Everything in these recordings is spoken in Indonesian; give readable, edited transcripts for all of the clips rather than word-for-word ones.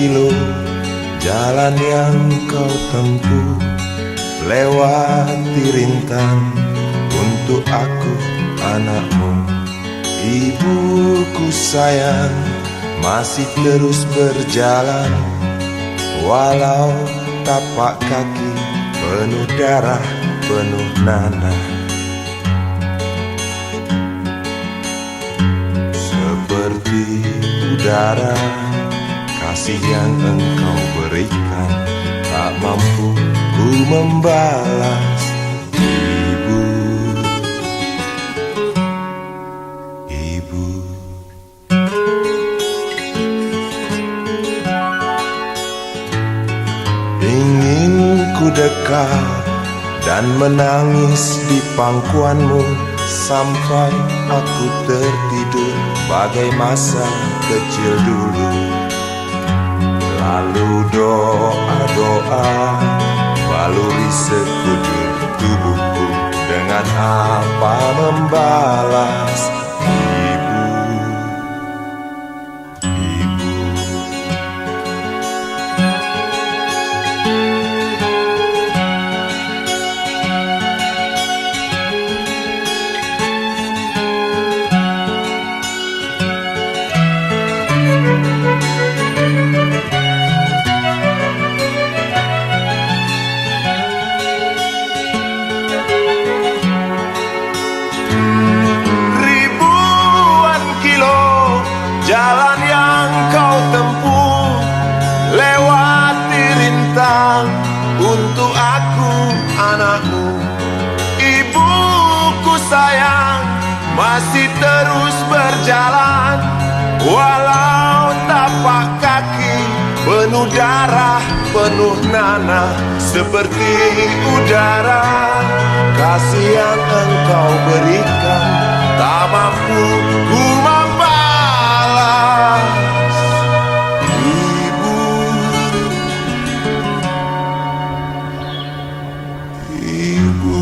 kilo jalan yang kau tempuh, lewati rintang untuk aku anakmu. Ibuku sayang masih terus berjalan, walau tapak kaki penuh darah, penuh nanah. Seperti udara, kasih yang engkau berikan tak mampu ku membalas. Ibu, ibu. Ingin ku dekat dan menangis di pangkuanmu sampai aku tertidur bagai masa kecil dulu. Lalu doa-doa baluri sekujur tubuhku, dengan apa membalas. Ibu, ibu. Jalan yang kau tempuh, lewati rintang untuk aku anakmu. Ibuku sayang masih terus berjalan, walau tapak kaki penuh darah, penuh nanah. Seperti udara, kasih yang engkau berikan tak mampu ku membalas. Ibu, ibu.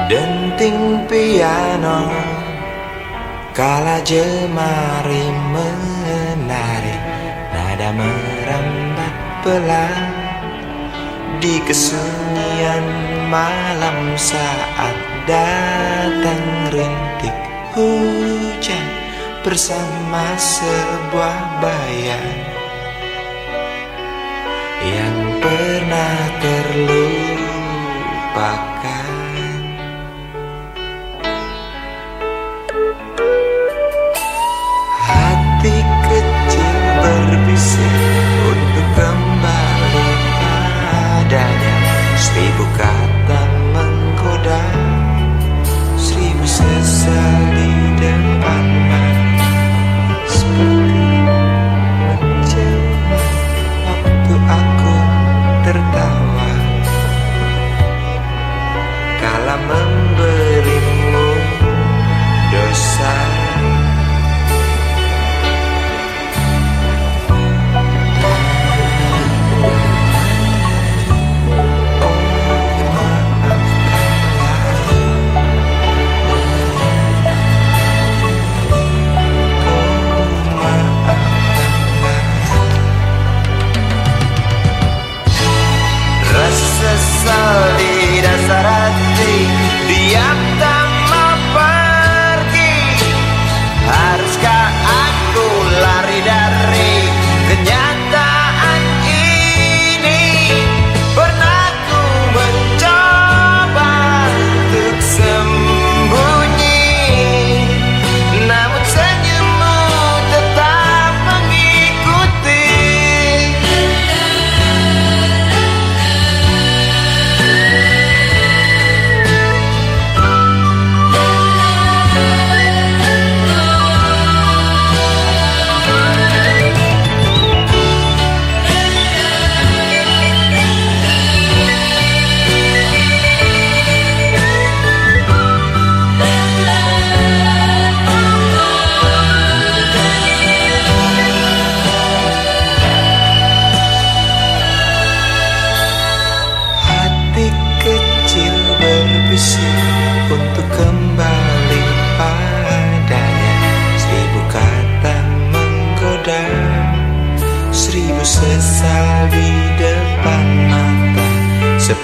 Denting piano kala jemari menari, nada merambat pelan di kesunyian malam saat datang rintik hujan bersama sebuah bayang yang pernah terlupakan. Hati kecil berbisik untuk kembali padanya. 1000 kata menggoda, 1000 sesal di depan mata. Seperti menjelma waktu aku tertawa kala memberimu dosa. Sesal di dasar hati, di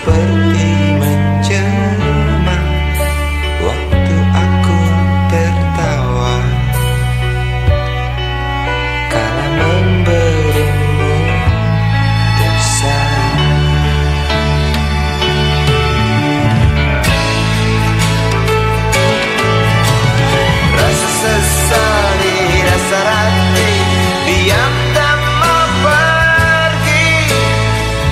seperti menjelma waktu aku tertawa kala memberimu dosa. Rasa sesal di dasar hati, diam tak mau pergi.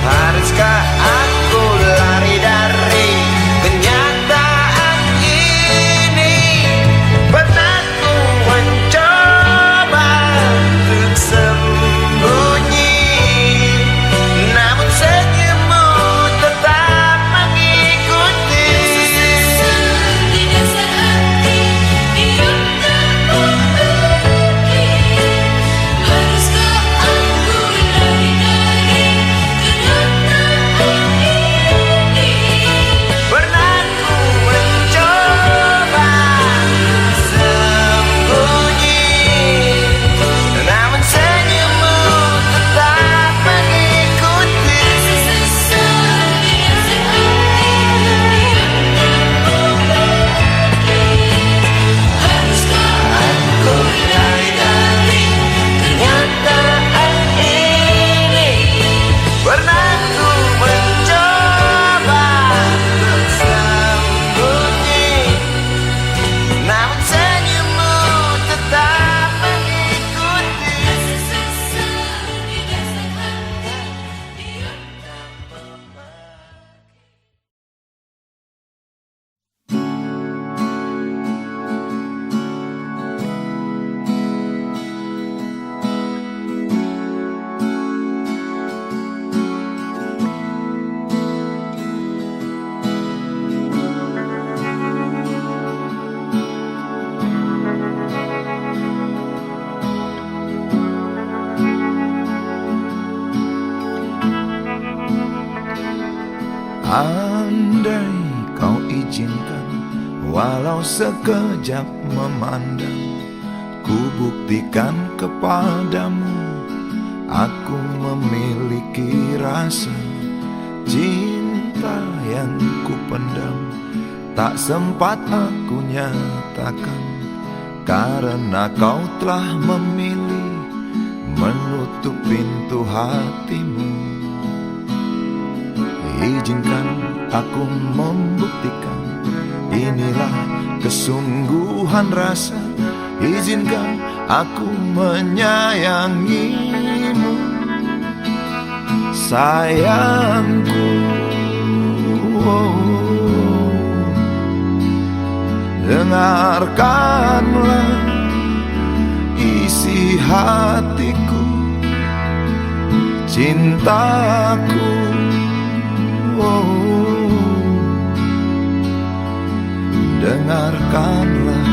Haruskah aku lari dari kenyataan ini? Pernah ku mencoba untuk sembunyi, namun senyummu tetap mengikuti. Di dasar hati, diam tak mau pergi. Haruskah aku lari dari kenyataan ini? Pernah ku mencoba sembunyi, namun senyummu tetap mengikuti. Sesal di dasar hati, diam tak mau pergi. Haruskah aku lari dari kenyataan ini? Pernah ku mencoba untuk sembunyi, namun senyummu tetap mengikuti. Sesal di dasar hati, diam tak mau pergi. Andai kau izinkan, walau sekejap memandang, ku buktikan kepadamu, aku memiliki rasa cinta yang ku pendam. Tak sempat aku nyatakan, karena kau telah memilih menutup pintu hatimu. Izinkan aku membuktikan, inilah kesungguhan rasa. Izinkan aku menyayangimu, sayangku. Dengarkanlah isi hatiku, cintaku. Dengarkanlah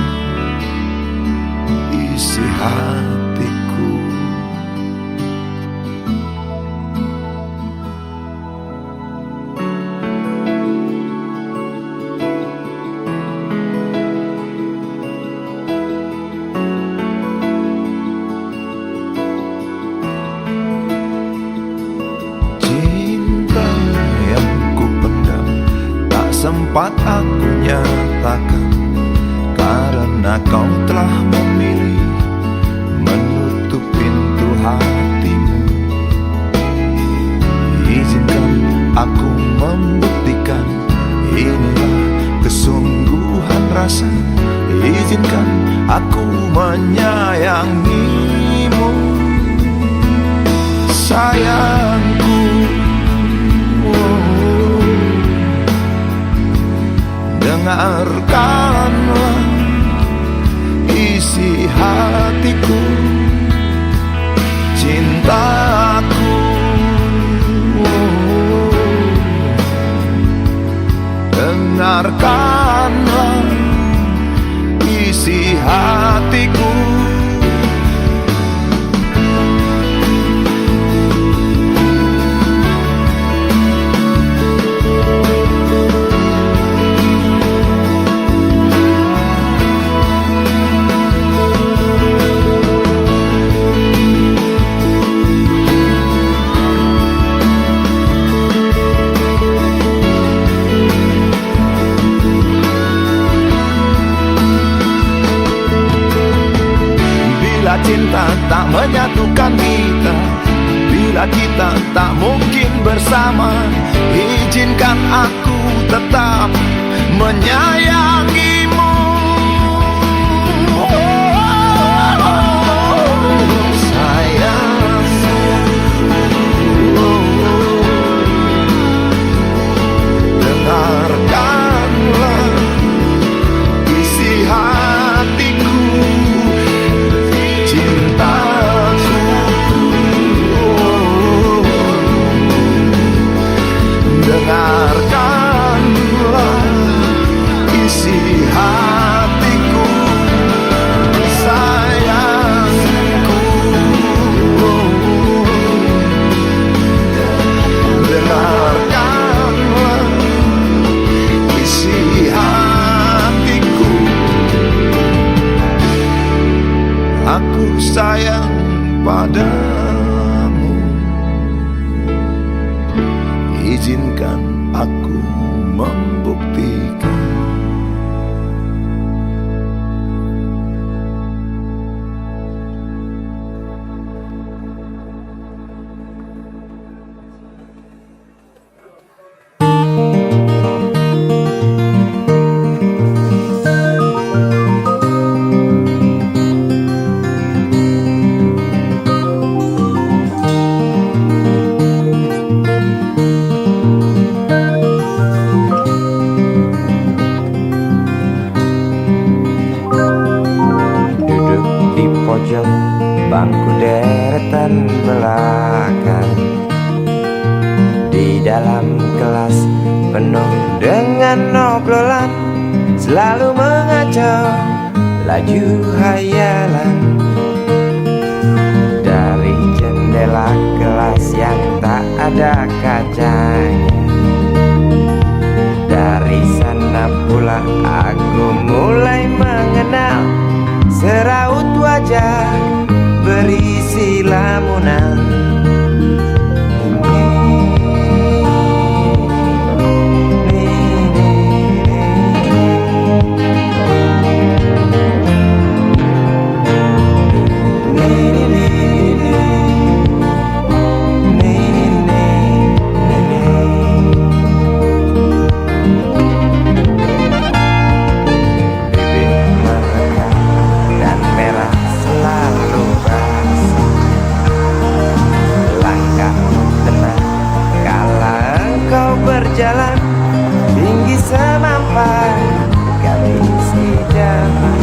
isi hatiku. Cinta yang ku pendam, tak sempat aku nyatakan, karena kau telah memilih menutup pintu hatimu. Izinkan aku membuktikan, inilah kesungguhan rasa. Izinkan aku menyayangimu, sayangku. Dengarkanlah isi hatiku, cintaku. Dengarkanlah isi hatiku. kita tak mungkin bersama. Izinkan aku tetap menyayangimu. Sayang, dengarkanlah isi hatiku, cintaku. Dengarkanlah isi hatiku, sayangku. Dengarkanlah isi hatiku. Aku sayang padamu. Izinkan aku membuktikan. Duduk di pojok bangku deretan belakang, di dalam kelas penuh dengan obrolan, selalu mengacau laju hayalan. Dari jendela kelas yang tak ada kacanya, dari sana pula aku mulai mengenal seraut wajah berisi lamunan. Berjalan tinggi semampai gadis idaman,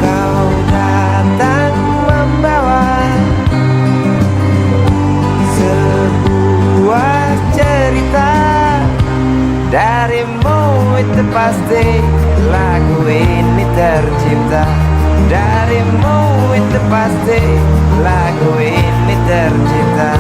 kau datang membawa sebuah cerita. Darimu itu pasti lagu ini tercipta. Darimu itu pasti lagu ini tercipta.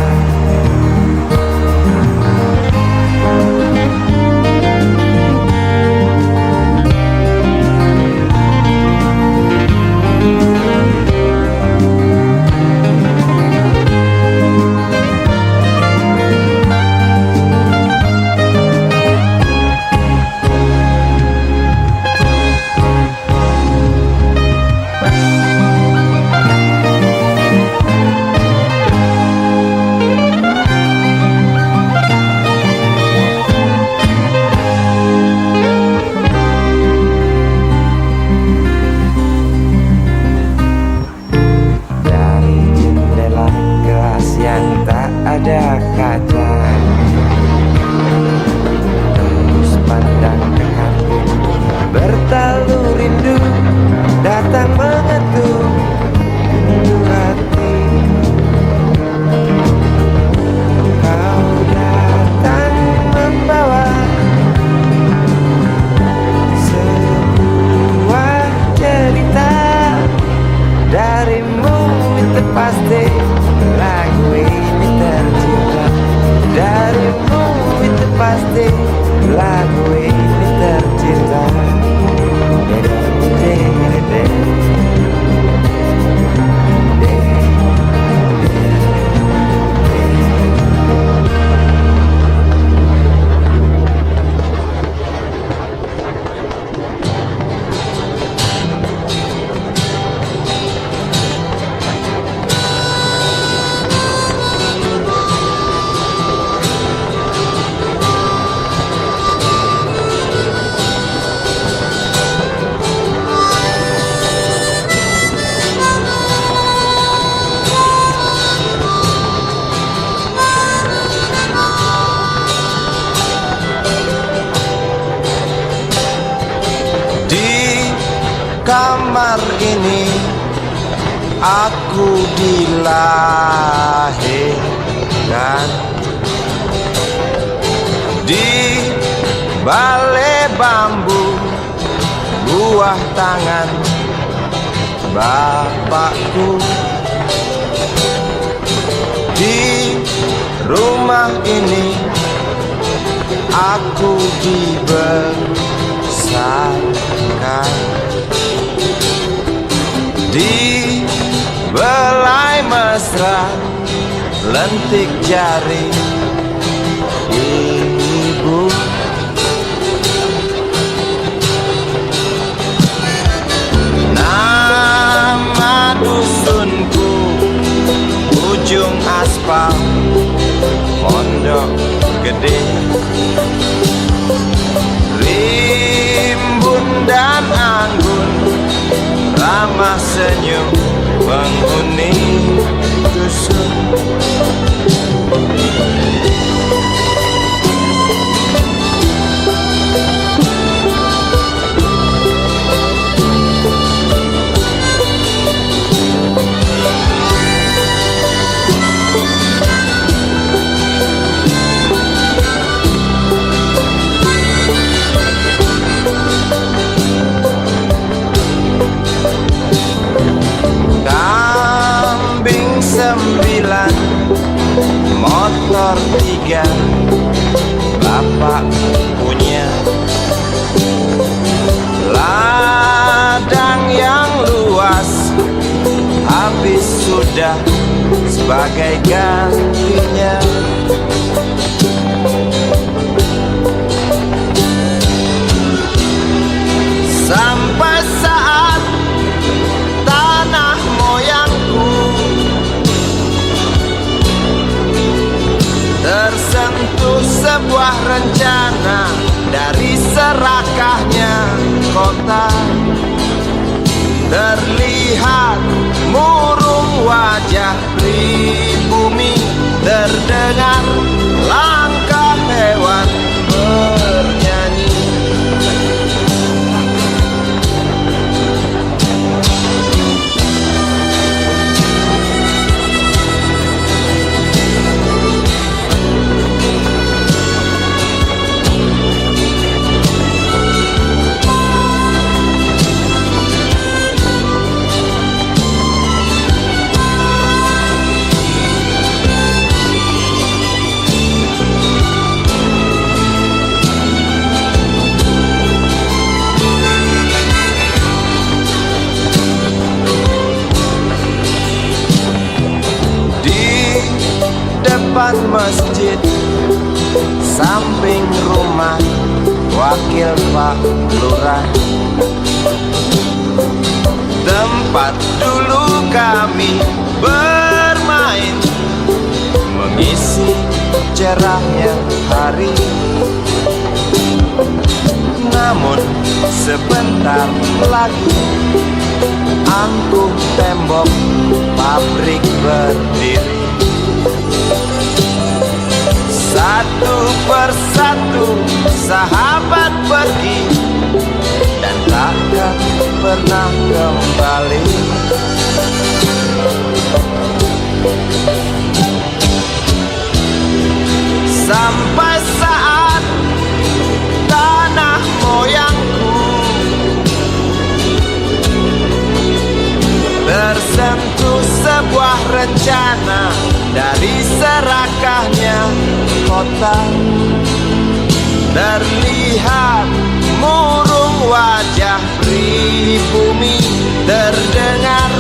Ada kaca tembus pandang ke hati, bertalu rindu datang mengetuk pintu hati. Kau datang membawa sebuah cerita. Darimu itu pasti lagu ini tercipta. Darimu itu pasti lagu ini kamar ini aku dilahirkan. Di balai bambu buah tangan bapakku. Di rumah ini aku dibesarkan. Di belai mesra lentik jari ibu. Nama dusunku ujung aspal Pondok Gede. Rimbun dan anggun ramah senyum penghuni dusun. Kambing 9, motor 3, bapak punya. Ladang yang luas habis sudah sebagai gantinya. Sampai saat tanah moyangku tersentuh sebuah rencana dari serakahnya kota. Terlihat murung wajah pribumi, terdengar langkah hewan bernyanyi. Depan masjid samping rumah wakil Pak Lurah, tempat dulu kami bermain mengisi cerahnya hari. Namun sebentar lagi angkuh tembok pabrik berdiri. Satu persatu sahabat pergi dan takkan pernah kembali. Sampai saat tanah moyangku tersentuh sebuah rencana dari serakahnya kota. Terlihat murung wajah pribumi, terdengar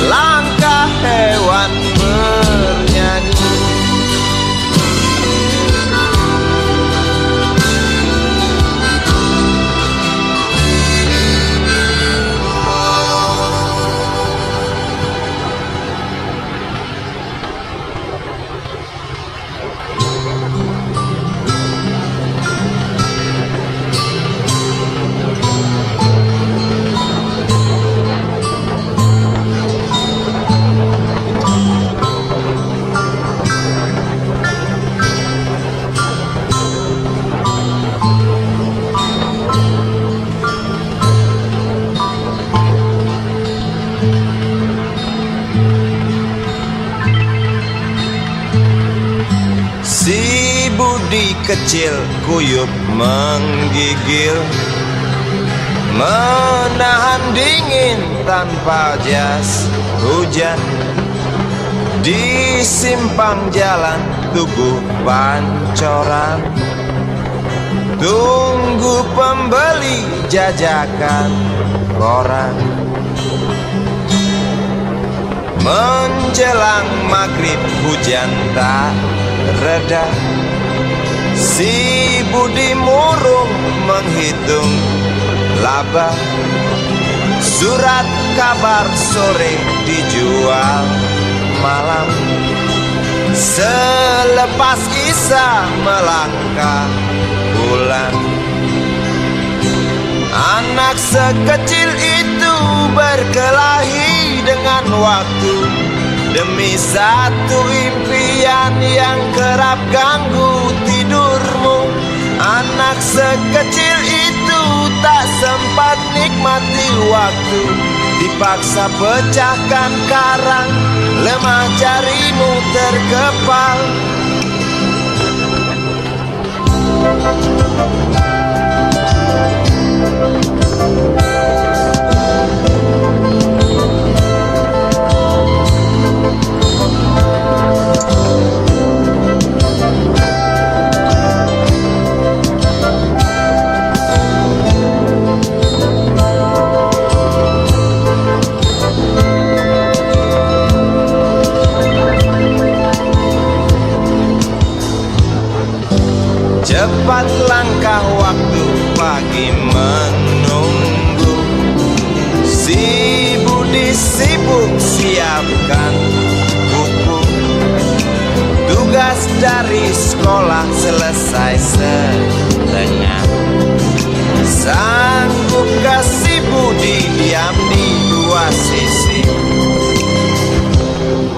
langkah hewan bernyanyi. Si Budi kecil kuyup menggigil, menahan dingin tanpa jas hujan. Di simpang jalan Tugu Pancoran, tunggu pembeli jajakan koran. Menjelang maghrib hujan tak reda, si Budi murung menghitung laba. Surat kabar sore dijual malam. Selepas Isya melangkah pulang. Anak sekecil itu berkelahi dengan waktu demi satu impian yang kerap ganggu tidurmu. Anak sekecil itu tak sempat nikmati waktu, dipaksa pecahkan karang, lemah jarimu terkepal. Cepat langkah waktu, pagi menunggu. Si Budi sibuk siapkan buku. Tugas dari sekolah selesai setengah. Sanggupkah si Budi diam di dua sisi?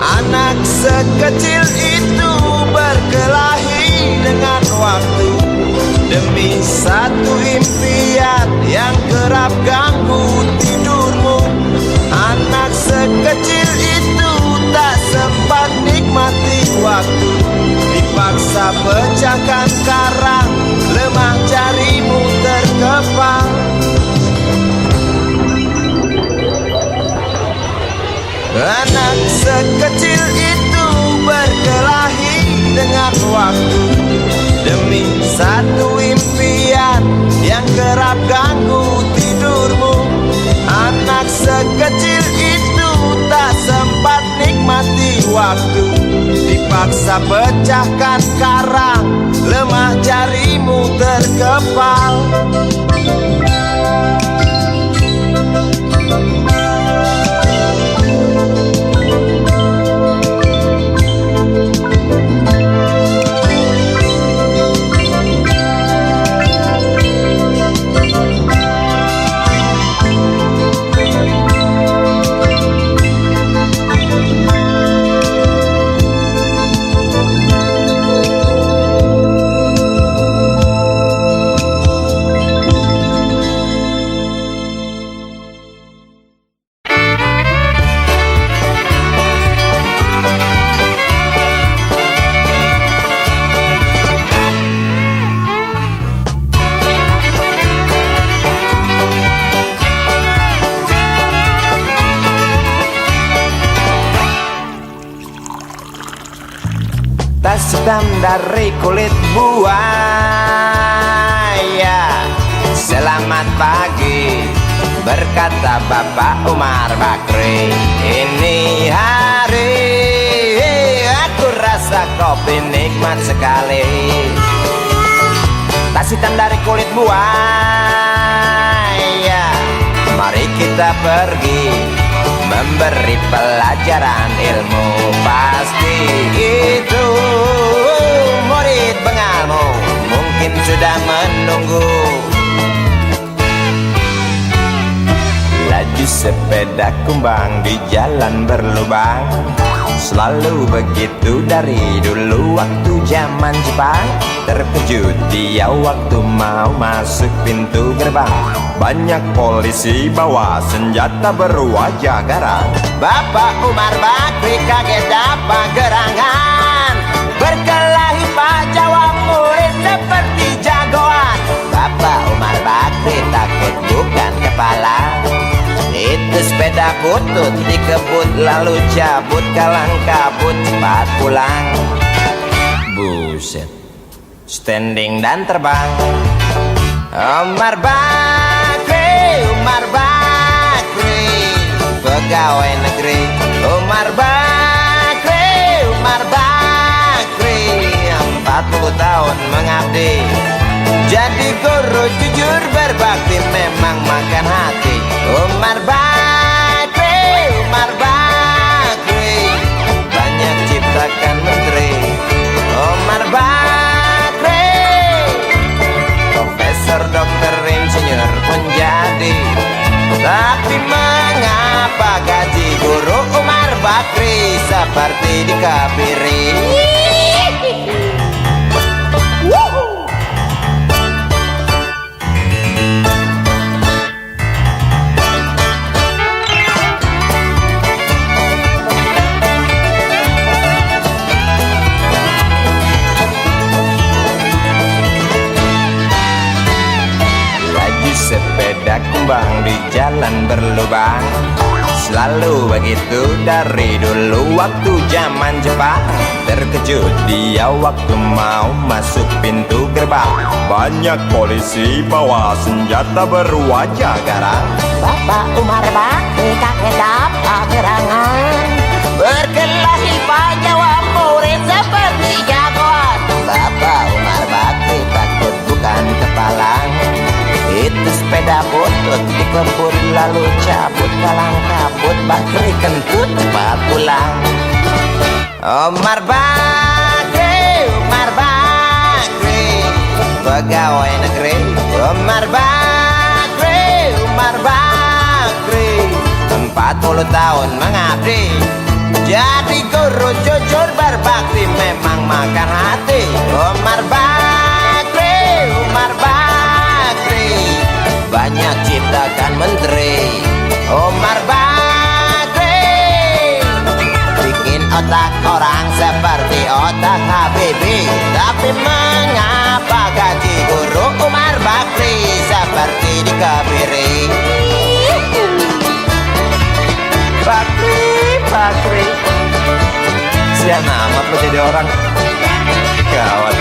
Anak sekecil itu berkelahi dengan waktu demi satu impian yang kerap ganggu tidurmu. Anak sekecil itu tak sempat nikmati waktu, dipaksa pecahkan karang, lemah jarimu terkepal. Anak sekecil itu berkelahi dengan waktu demi satu impian yang kerap ganggu tidurmu. Anak sekecil itu tak sempat nikmati waktu, dipaksa pecahkan karang, lemah jarimu terkepal. Tas hitam dari kulit buaya. Selamat pagi, berkata Bapak Umar Bakri. Ini hari aku rasa kopi nikmat sekali. Tas hitam dari kulit buaya, mari kita pergi memberi pelajaran ilmu. Pasti itu murid bengalmu mungkin sudah menunggu. Laju sepeda kumbang di jalan berlubang, selalu begitu dari dulu waktu zaman Jepang. Terkejut dia waktu mau masuk pintu gerbang, banyak polisi bawa senjata berwajah garang. Bapak Umar Bakri kaget dapat gerangan, berkelahi sepeda butut dikebut lalu cabut kalang kabut cepat pulang. Buset, standing dan terbang. Umar Bakri, Umar Bakri, pegawai negeri. Umar Bakri, Umar Bakri, 40 tahun mengabdi. Jadi guru jujur berbakti memang makan hati. Umar Bakri, Umar Bakri, banyak ciptakan menteri. Umar Bakri, profesor, dokter, insinyur pun jadi. Tapi mengapa gaji guru Umar Bakri seperti dikebiri? Sepeda kumbang di jalan berlubang, selalu begitu dari dulu waktu zaman Jepang. Terkejut dia waktu mau masuk pintu gerbang. Banyak polisi bawa senjata berwajah garang. Bapak Umar Bakri kakek dapat gerangan, Berkelahi jawab murid seperti jagoan. Bapak Umar Bakri takut bukan kepalang. Itu sepeda butut dikebut lalu cabut kalang kabut. Bakri kentut cepat pulang. Umar Bakri, Umar Bakri, pegawai negeri. Umar Bakri, Umar Bakri, 40 tahun mengabdi. Jadi guru jujur berbakti memang makan hati. Umar Bakri, Umar Bakri, banyak ciptakan menteri. Umar Bakri, bikin otak orang seperti otak Habibie. Tapi mengapa gaji guru Umar Bakri seperti dikebiri? Bakri, Bakri, sian amat lo jadi orang. Gawat.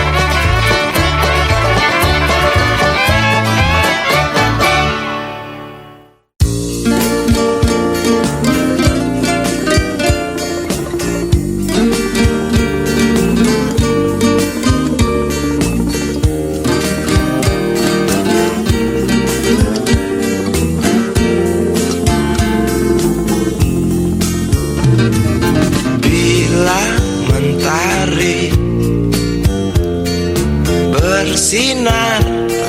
Bersinar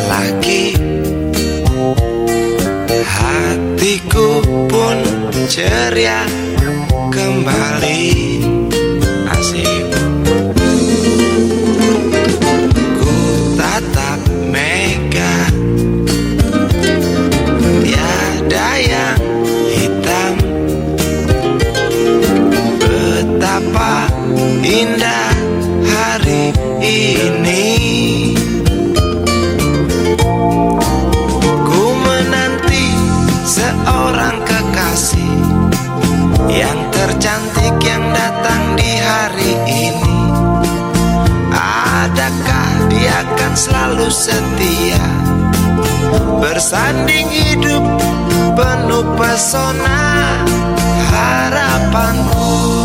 lagi, hatiku pun ceria kembali. Asik. Ku tatap mega, tiada yang hitam. Betapa indah hari ini. Seorang kekasih yang tercantik yang datang di hari ini. Adakah dia akan selalu setia, bersanding hidup penuh pesona harapanku.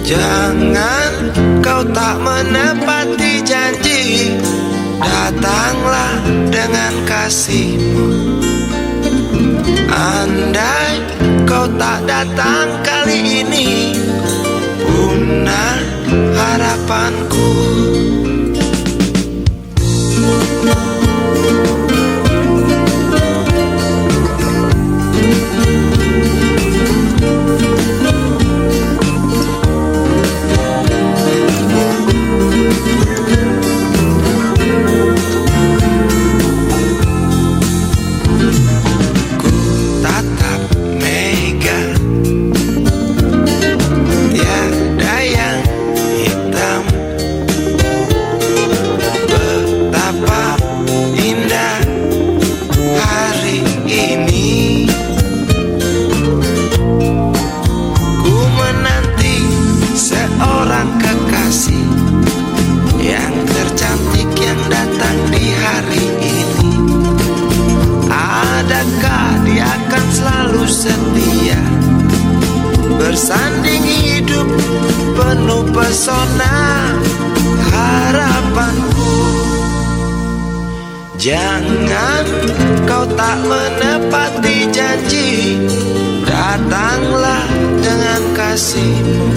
Jangan kau tak menepati janji, datanglah dengan kasihmu. Andai kau tak datang kali ini, punah harapanku. Tiada yang dengan kau tak menepati janji, datanglah dengan kasihmu.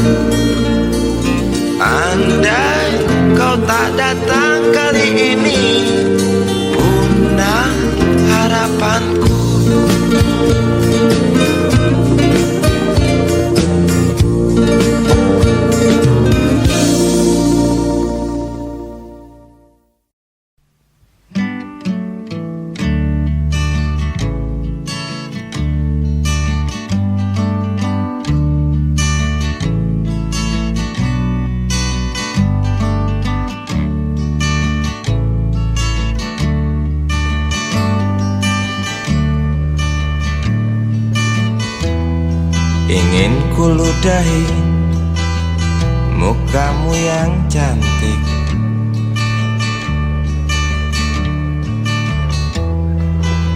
Andai kau tak datang kali ini, punah harapanku. Ingin ku ludahi mukamu yang cantik,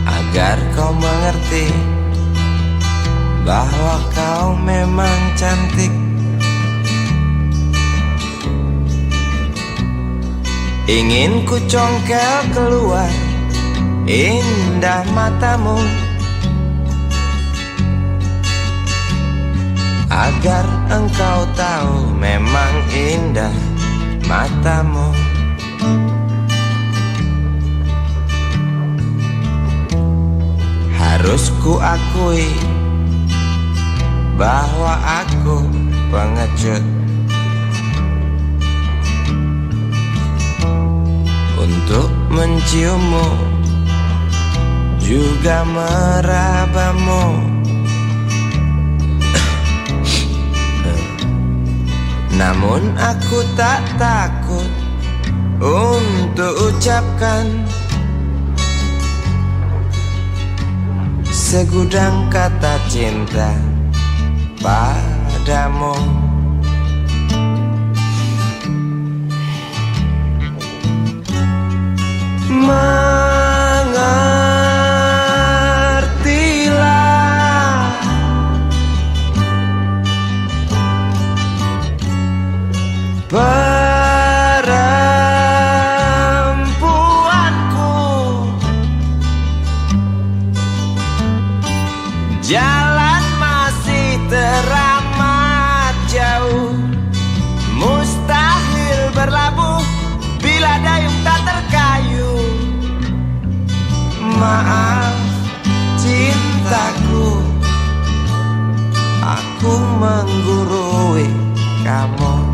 agar kau mengerti bahwa kau memang cantik. Ingin ku congkel keluar indah matamu, agar engkau tahu memang indah matamu. Harus ku akui bahwa aku pengecut untuk menciummu, juga merabamu. Namun aku tak takut untuk ucapkan segudang kata cinta padamu. Mengertilah perempuanku, jalan masih teramat jauh, mustahil berlabuh bila dayung tak terkayuh. Maaf cintaku, aku menggurui kamu.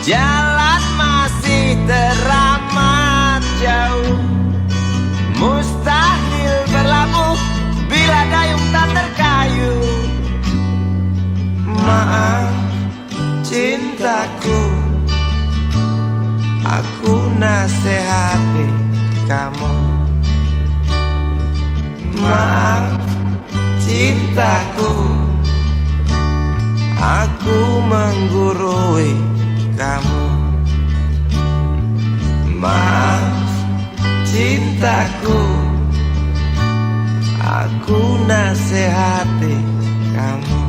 Jalan masih teramat jauh, mustahil berlabuh bila dayung tak terkayuh. Maaf cintaku, aku nasihati kamu. Maaf cintaku, aku menggurui kamu. Maaf cintaku, aku nasihati kamu.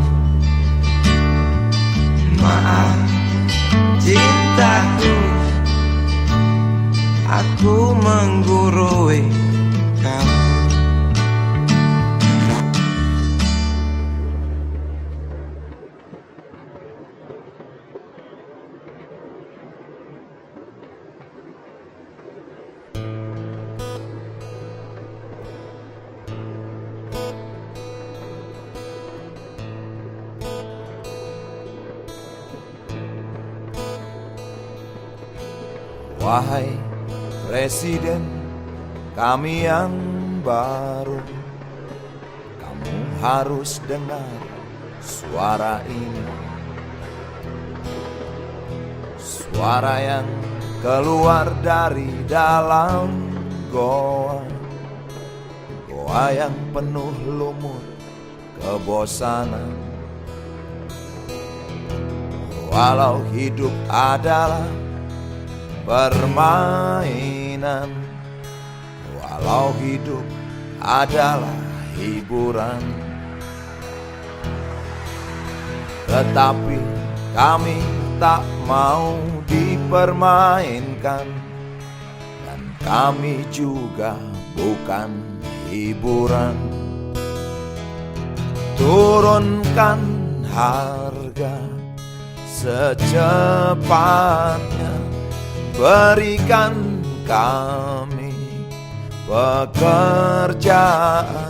Maaf cintaku, aku menggurui kamu. Wahai Presiden kami yang baru, kamu harus dengar suara ini. Suara yang keluar dari dalam goa, goa yang penuh lumut kebosanan. Walau hidup adalah permainan, walau hidup adalah hiburan, tetapi kami tak mau dipermainkan, dan kami juga bukan hiburan. Turunkan harga secepatnya, berikan kami pekerjaan,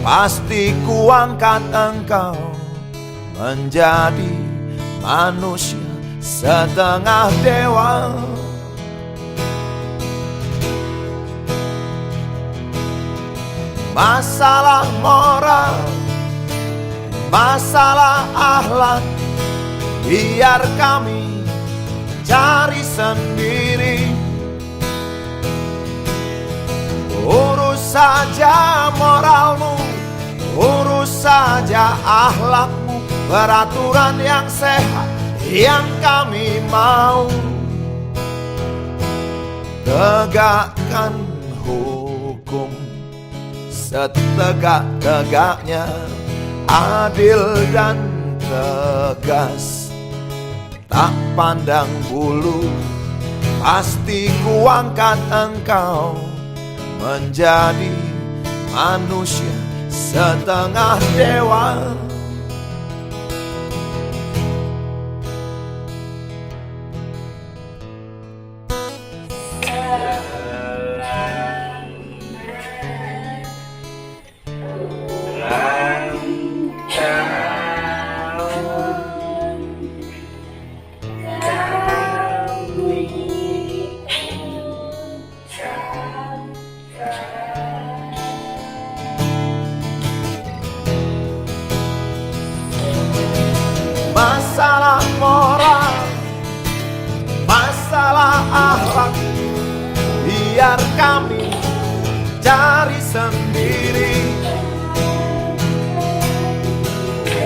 pasti kuangkat engkau menjadi manusia setengah dewa. Masalah moral, masalah akhlak, biar kami cari sendiri. Urus saja moralmu, urus saja akhlakmu, peraturan yang sehat yang kami mau. Tegakkan hukum setegak-tegaknya, adil dan tegas, tak pandang bulu, pasti kuangkat engkau menjadi manusia setengah dewa. Masalah moral, masalah akhlak, biar kami cari sendiri.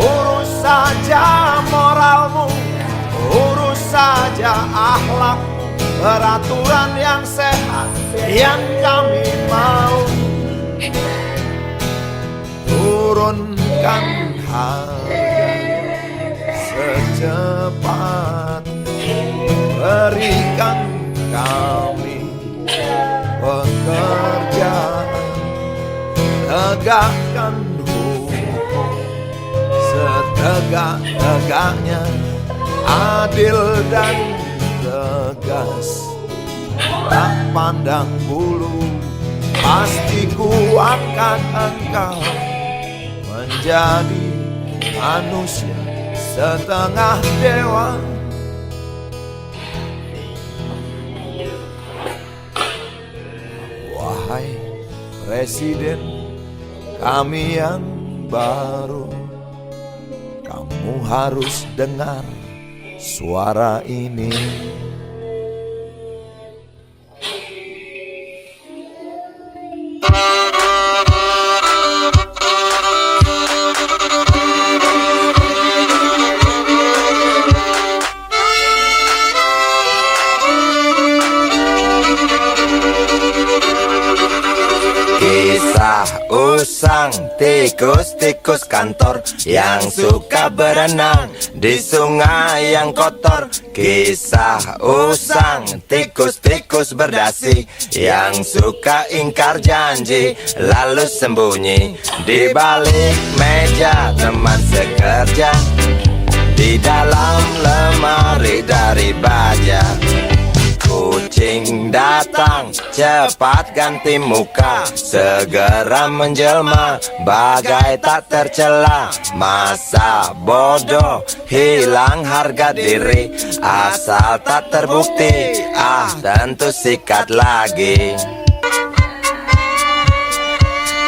Urus saja moralmu, urus saja akhlakmu, peraturan yang sehat yang kami mau. Turunkan harga secepat, berikan kami pekerjaan, tegakkan hukum setegak-tegaknya, adil dan tegas, tak pandang bulu, pasti kuangkat engkau menjadi manusia setengah dewa. Wahai Presiden kami yang baru, kamu harus dengar suara ini. Kisah usang tikus-tikus kantor yang suka berenang di sungai yang kotor. Kisah usang tikus-tikus berdasi yang suka ingkar janji lalu sembunyi di balik meja teman sekerja, di dalam lemari dari baja. Kucing datang, cepat ganti muka, segera menjelma, bagai tak tercela. Masa bodoh, hilang harga diri, asal tak terbukti, tentu sikat lagi.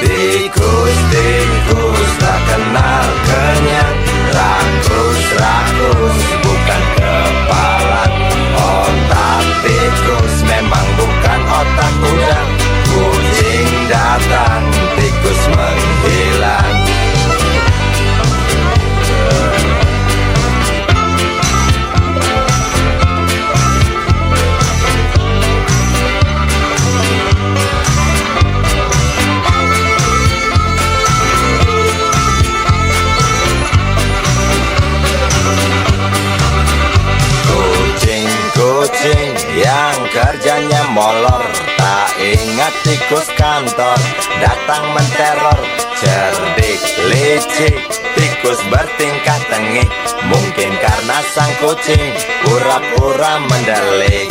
Tikus-tikus tak kenal kenyang, rakus-rakus bukan kepala. Otak tikus memang bukan otak udang. Kucing datang, tikus menghilang. Kucing yang kerjanya molor, tak ingat tikus kantor, datang menteror. Cerdik, licik, tikus bertingkah tengik, mungkin karena sang kucing pura-pura mendelik.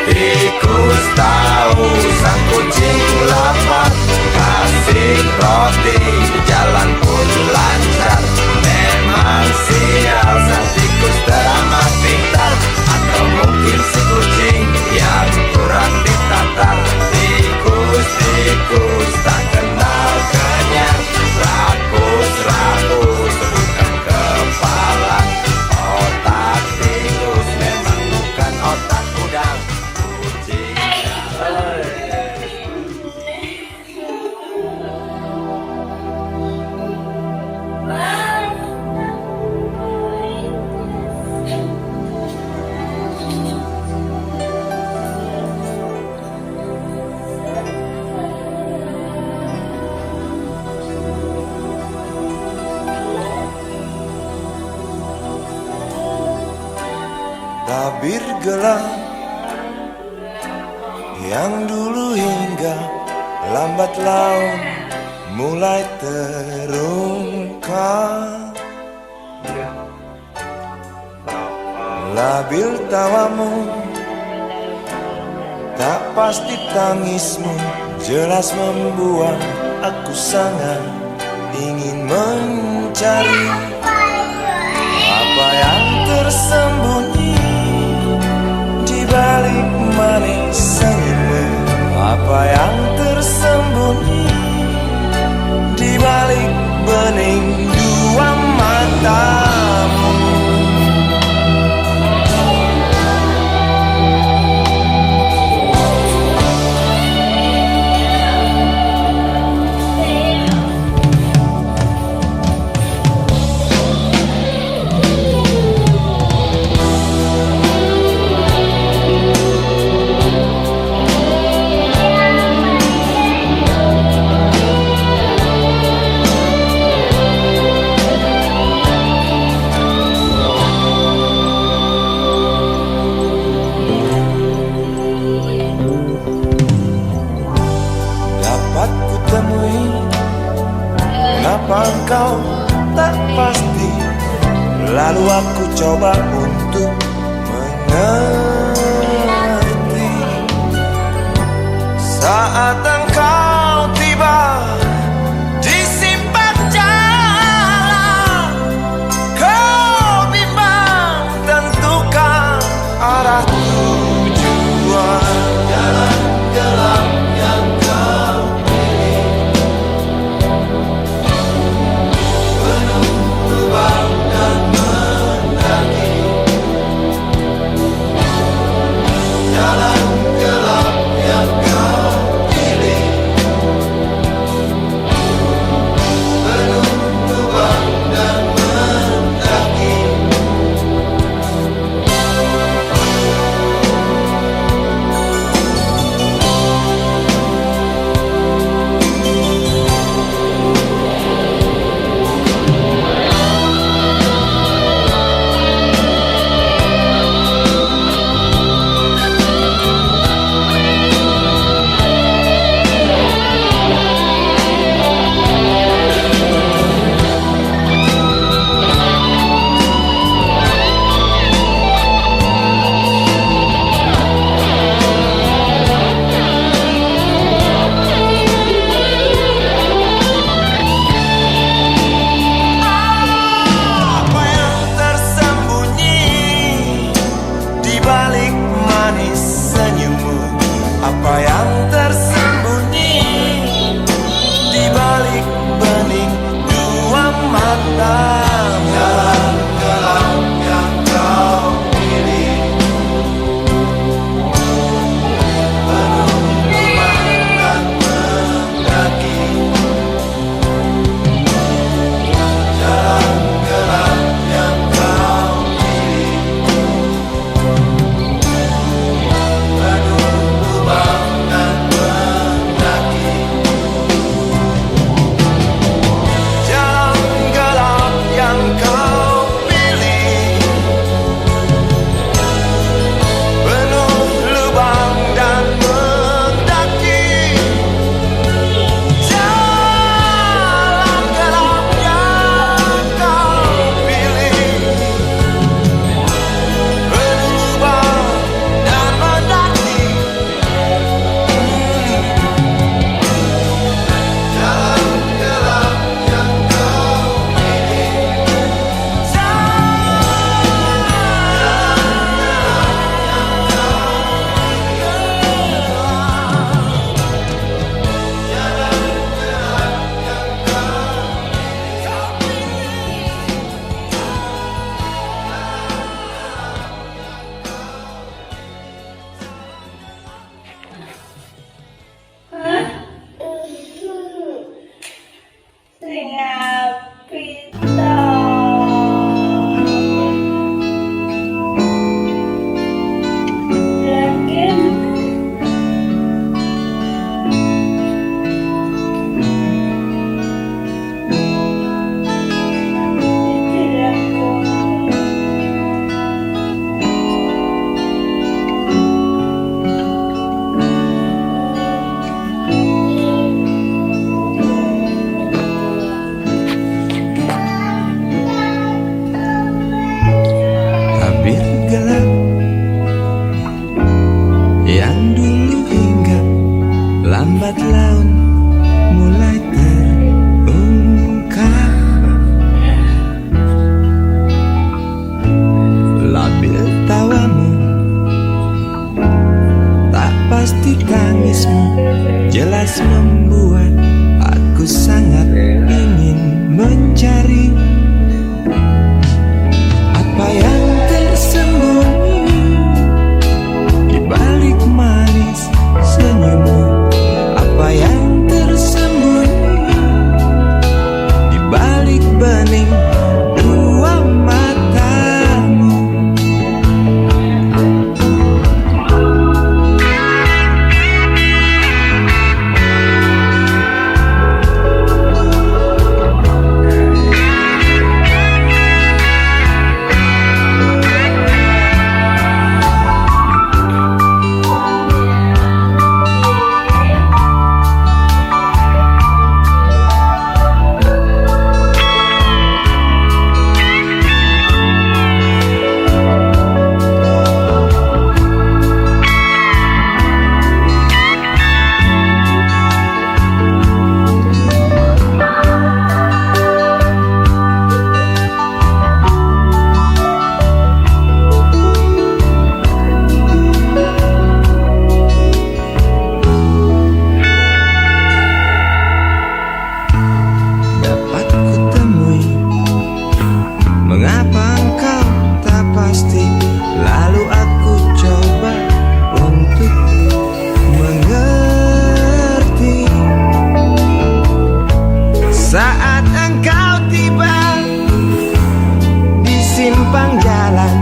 Tikus tahu sang kucing lapar, kasih roti, jalan pun lancar. Memang sial sang tikus teramat pintar, atau mungkin si kucing yang kurang ditatar. Tikus-tikus tak kenal kenyang, rakus-rakus bukan kepala. Otak tikus memang bukan otak udang. Kucing tabir gelap yang dulu hingga lambat laun mulai terungkap. Labil tawamu, tak pasti tangismu, jelas membuat aku sangat ingin mencari apa yang tersembunyi di balik manis senyummu, apa yang tersembunyi di balik bening dua matamu. Mengapa engkau tak pasti? Lalu aku coba untuk mengerti. Saat engkau tiba di simpang jalan, kau bimbang tentukan arah tujuan. Jalan gelap yang kau jalan gelap yang kau pilih. deras membuat aku sangat ingin mencari apa yang tersembunyi di balik manis senyummu, apa yang tersembunyi di balik bening dua matamu. Dapat kutemui mengapa engkau tak pasti, lalu aku coba untuk mengerti. Saat engkau tiba di simpang jalan,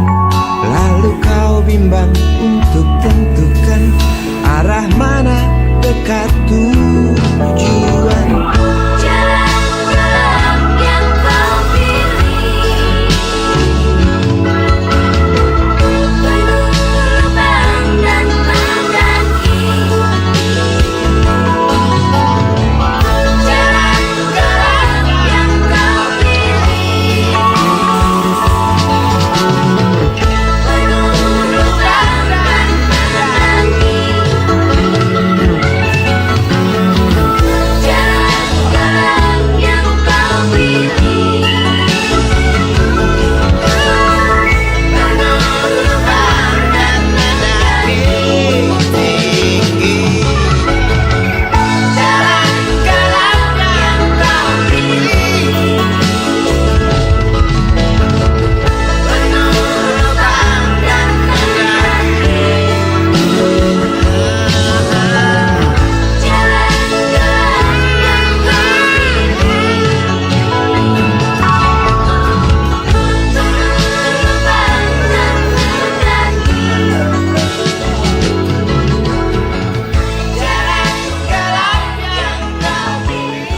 lalu kau bimbang untuk tentukan arah mana dekat tujuan. Jalan-jalan yang kau pilih penuh lubang dan mendaki. Jalan-jalan yang kau pilih penuh lubang dan mendaki. Jalan-jalan yang kau pilih penuh lubang dan mendaki. Jalan-jalan yang kau pilih penuh lubang dan mendaki. Jalan-jalan yang kau pilih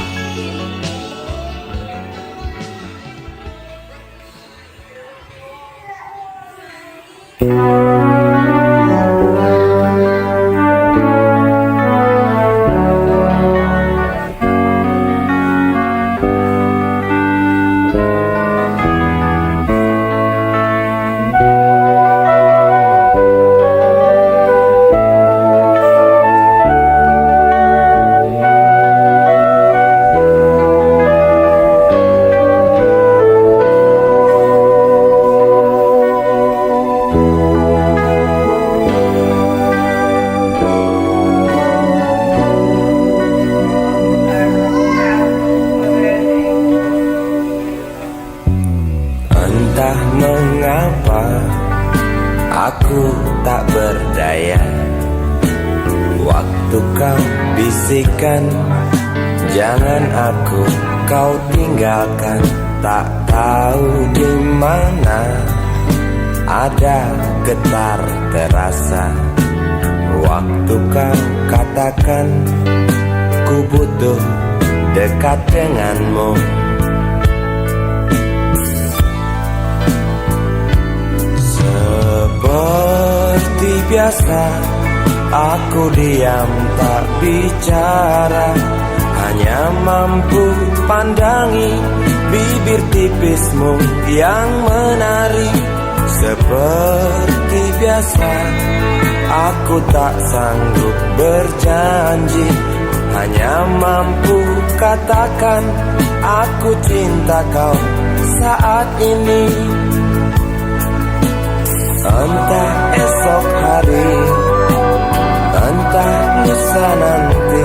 Entah mengapa aku tak berdaya. Waktu kau bisikan jangan aku kau tinggalkan, tak tahu di mana ada getar terasa. Waktu kau katakan ku butuh dekat denganmu. Seperti biasa aku diam tak bicara, hanya mampu pandangi bibir tipismu yang menari. Seperti biasa aku tak sanggup berjanji, hanya mampu katakan aku cinta kau saat ini. Entah esok hari, entah lusa nanti,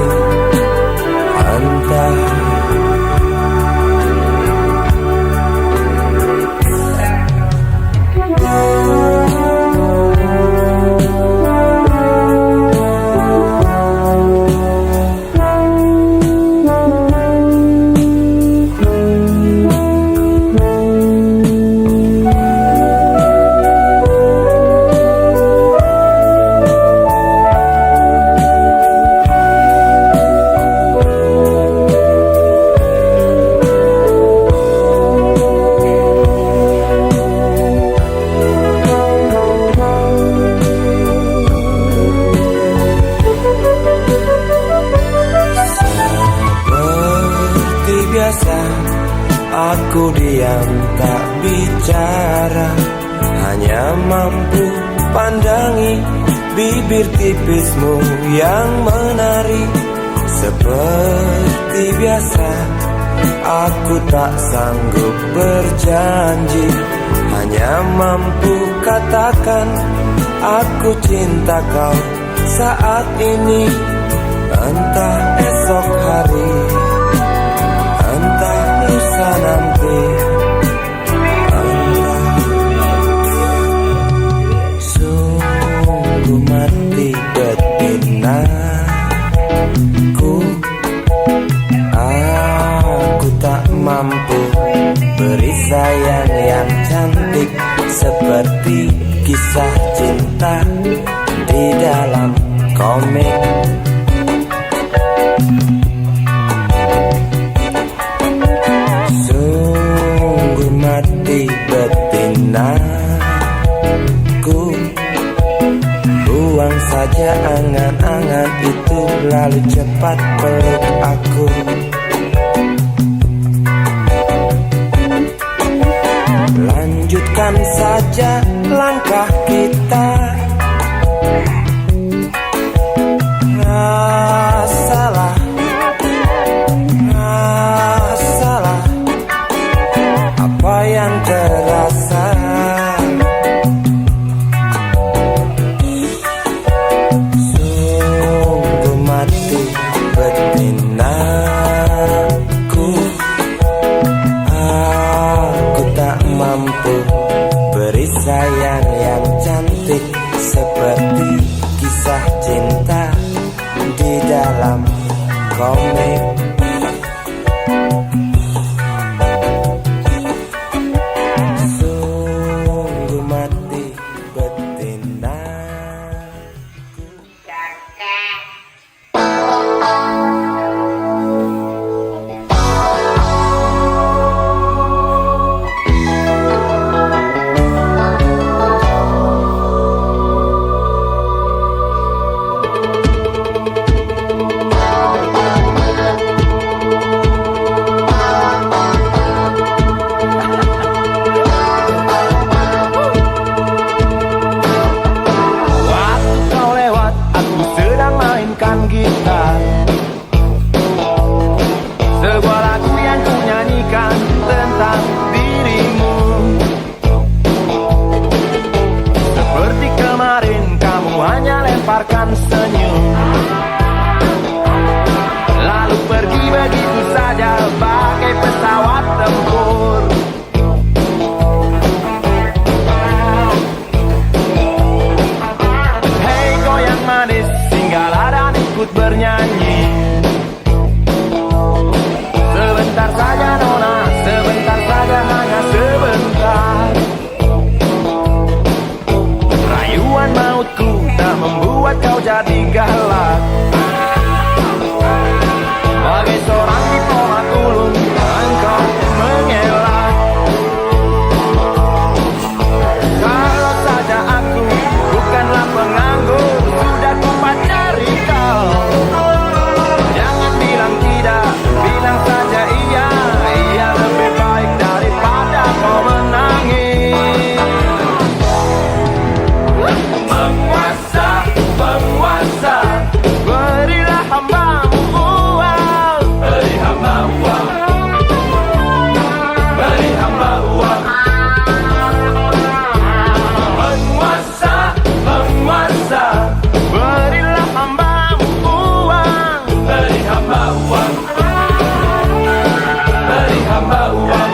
tak bicara, hanya mampu pandangi bibir tipismu yang menari. Seperti biasa, aku tak sanggup berjanji, hanya mampu katakan aku cinta kau saat ini. Entah esok hari, entah lusa nanti, sungguh mati betinaku. Aku tak mampu beri sayang yang cantik seperti kisah cinta di dalam komik. Sungguh mati betinaku. Buang saja angan-angan itu, lalu cepat peluk aku. Lanjutkan saja langkah kita. Salah apa yang terasa. Sungguh mati betinaku. Aku tak mampu beri sayang yang cantik seperti kisah cinta di dalam komik. Sungguh mati betinaku. Gitar, sebuah lagu yang ku nyanyikan tentang dirimu. Seperti kemarin kamu hanya lemparkan senyum, lalu pergi begitu saja bagai pesawat tempur. Hei goyang manis, singgahlah dan ikut bernyanyi. Sebentar saja nona, sebentar saja, hanya sebentar. Rayuan mautku tak membuat kau jadi galak. Bagai seorang diplomat ulung, engkau mengelak. Kalau saja aku bukanlah penganggur, sudah ku pacari kau. Jangan bilang tidak, bilang saja iya. Iya lebih baik daripada kau menangis. Penguasa, penguasa, berilah hambamu uang. Beri hamba uang, beri hamba uang. Penguasa, penguasa, berilah hambamu uang. Beri hamba uang, beri hamba uang,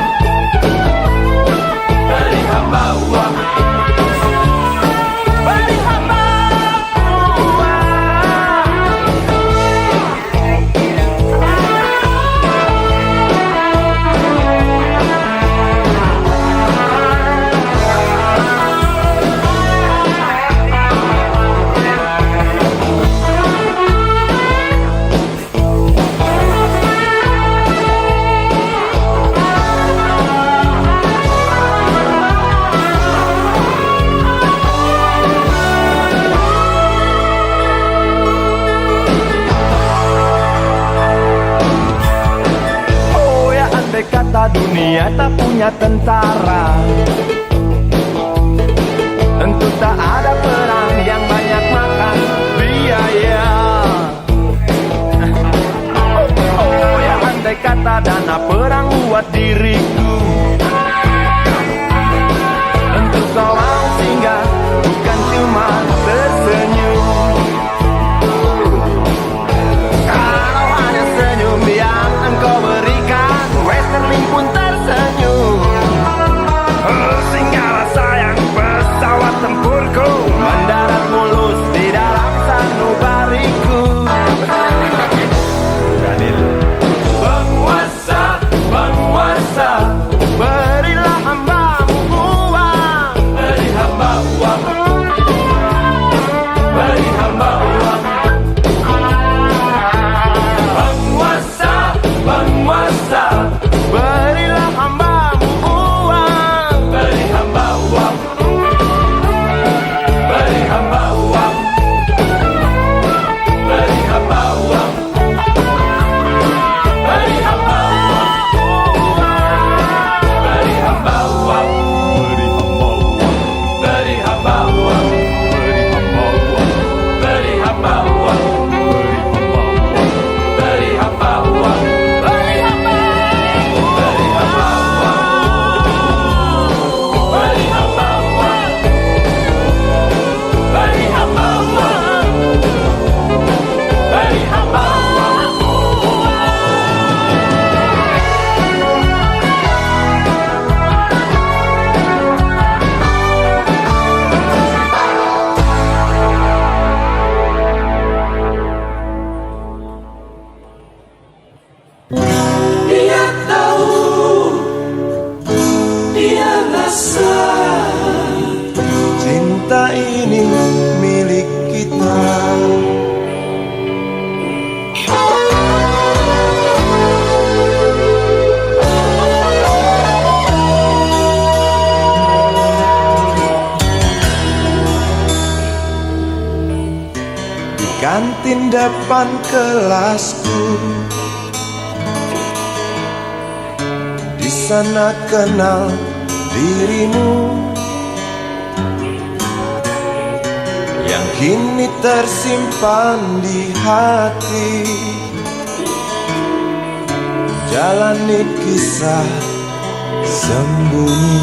beri hamba uang, beri hamba uang. Kata dunia tak punya hanya tentara. Tentu tak ada perang yang banyak makan biaya. Oh ya, andai kata dana perang buat diriku, tentu seorang singgah bukan cuma tersenyum. Kalau hanya senyum yang engkau berikan, Westerling pun tersenyum. Singgahlah sayang pesawat tempurku, mendarat mulus di dalam sanubariku. Penguasa, penguasa, berilah hambamu uang. Beri hamba uang. Beri hamba uang. Penguasa, penguasa, berilah hambamu uang. Beri hamba uang. Beri hamba uang. Beri hamba uang. Beri hamba uang. Beri hamba uang. Beri hamba uang. Beri hamba uang. Beri hamba uang. Beri hamba. Beri hamba uang. Beri hamba uang. Beri hamba uang. Beri hamba uang. Dia tahu, dia rasa cinta ini milik kita. Di kantin depan kelasku, di sana kenal dirimu, yang kini tersimpan di hati. Jalani kisah sembunyi.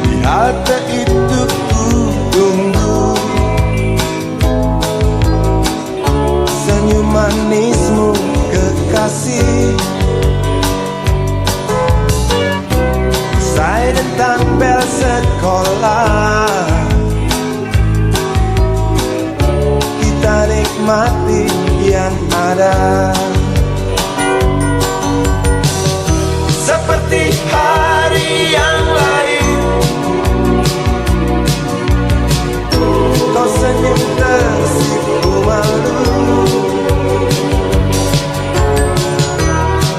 Di halte itu ku tunggu senyum manismu kekasih. Usai tentang bel sekolah, kita nikmati yang ada. Seperti hari yang lain, kau senyum tersipu malu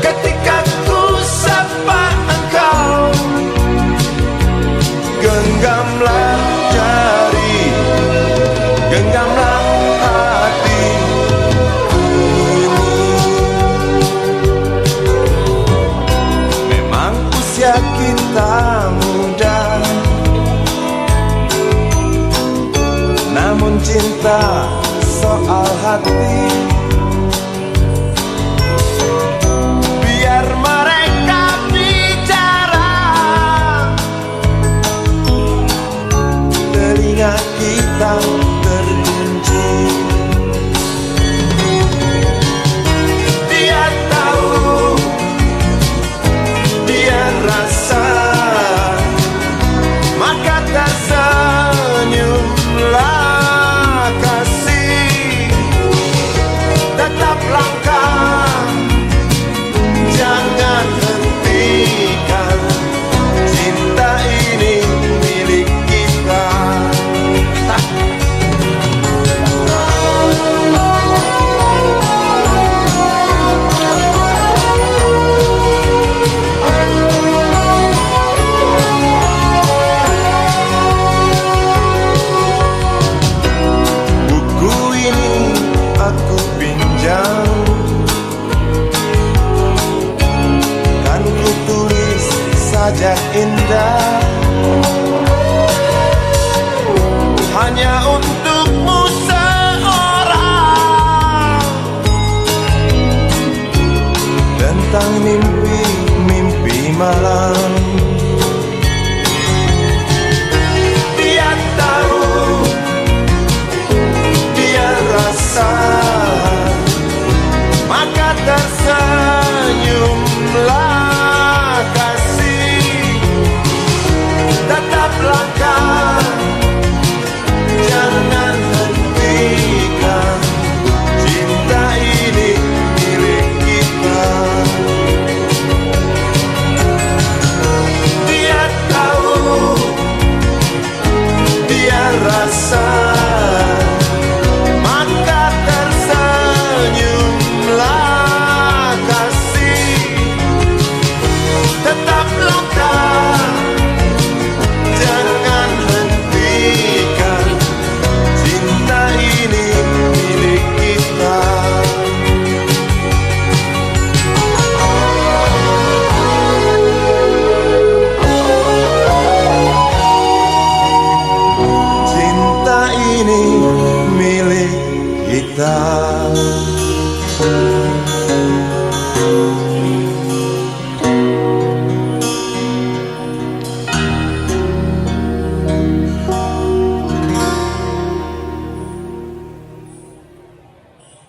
ketika ku sapa engkau. Genggamlah jari, genggamlah hati ini. Memang usia kita muda, namun cinta soal hati. Biar mereka bicara, telinga kita terkunci. Dia tahu, dia rasa, maka tersenyumlah kasih. saja indah, hanya untukmu seorang. Tentang mimpi-mimpi malam, dia tahu, dia rasa, maka tersenyumlah kasih. Tetap langkah, jangan hentikan, cinta ini milik kita. Dia tahu, dia rasa, maka tersenyumlah kasih. Tetap langkah, jangan hentikan, cinta ini milik kita. Cinta ini milik kita.